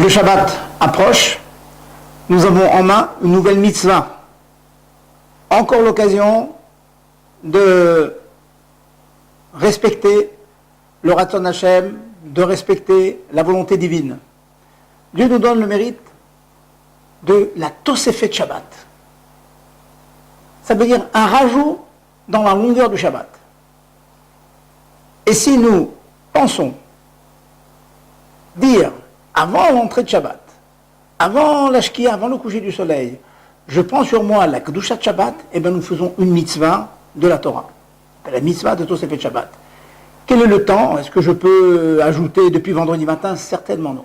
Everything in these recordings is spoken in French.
Le Shabbat approche, nous avons en main une nouvelle mitzvah. Encore l'occasion de respecter le Ratzon Hashem, de respecter la volonté divine. Dieu nous donne le mérite de la Tosefet Shabbat. Ça veut dire un rajout dans la longueur du Shabbat. Et si nous pensons dire avant l'entrée de Shabbat, avant la Shkia, avant le coucher du soleil, je prends sur moi la Kedushat Shabbat, et bien nous faisons une mitzvah de la Torah. La mitzvah de Tosefet Shabbat. Quel est le temps? Est-ce que je peux ajouter depuis vendredi matin? Certainement non.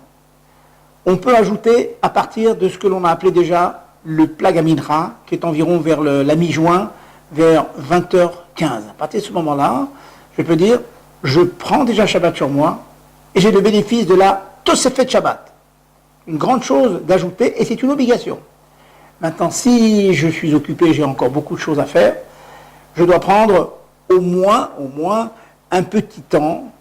On peut ajouter à partir de ce que l'on a appelé déjà le Plag HaMincha, qui est environ vers la mi-juin, vers 20h15. À partir de ce moment-là, je peux dire, je prends déjà Shabbat sur moi, et j'ai le bénéfice de la Tosefet Shabbat. Une grande chose d'ajouter, et c'est une obligation. Maintenant, si je suis occupé, j'ai encore beaucoup de choses à faire, je dois prendre au moins, un petit temps.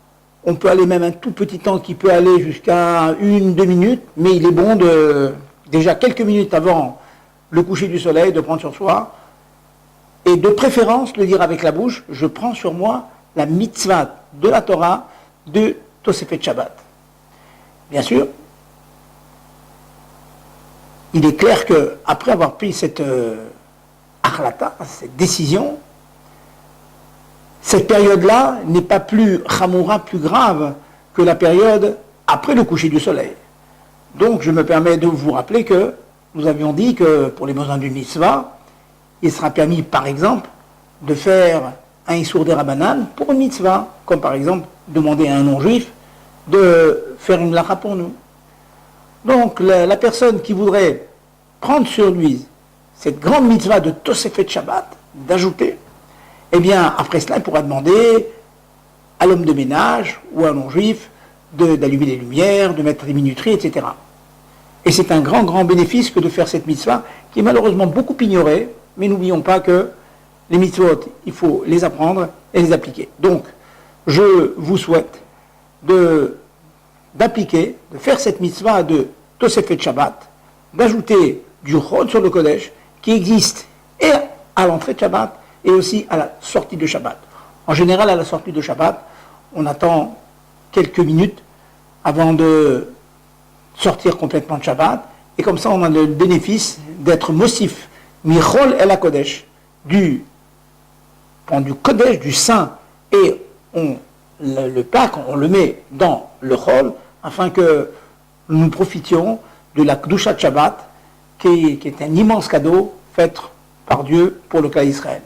On peut aller même un tout petit temps qui peut aller jusqu'à 1-2 minutes, mais il est bon de, déjà quelques minutes avant le coucher du soleil, de prendre sur soi, et de préférence, le dire avec la bouche, je prends sur moi la mitzvah de la Torah de Tosefet Shabbat. Bien sûr, il est clair qu'après avoir pris cette achlata, cette décision, cette période-là n'est pas plus chamoura, plus grave que la période après le coucher du soleil. Donc je me permets de vous rappeler que nous avions dit que pour les besoins d'une mitzvah, il sera permis par exemple de faire un Issour des Rabbanan pour une mitzvah, comme par exemple demander à un non-juif de faire une lacha pour nous. Donc la personne qui voudrait prendre sur lui cette grande mitzvah de Tosefet Shabbat, d'ajouter, eh bien après cela il pourra demander à l'homme de ménage ou à un non-juif d'allumer les lumières, de mettre les minuteries, etc. Et c'est un grand bénéfice que de faire cette mitzvah qui est malheureusement beaucoup ignorée, mais n'oublions pas que les mitzvot, il faut les apprendre et les appliquer. Donc, je vous souhaite d'appliquer, de faire cette mitzvah de Tosefet Shabbat, d'ajouter du Chod sur le Kodesh, qui existe et à l'entrée de Shabbat, et aussi à la sortie de Shabbat. En général, à la sortie de Shabbat, on attend quelques minutes avant de sortir complètement de Shabbat, et comme ça, on a le bénéfice d'être mossif, Michol el HaKodesh, du Kodesh, du Saint, et le pack, on le met dans le Chol, afin que nous profitions de la Kedushat Shabbat, qui est un immense cadeau fait par Dieu pour le cas d'Israël.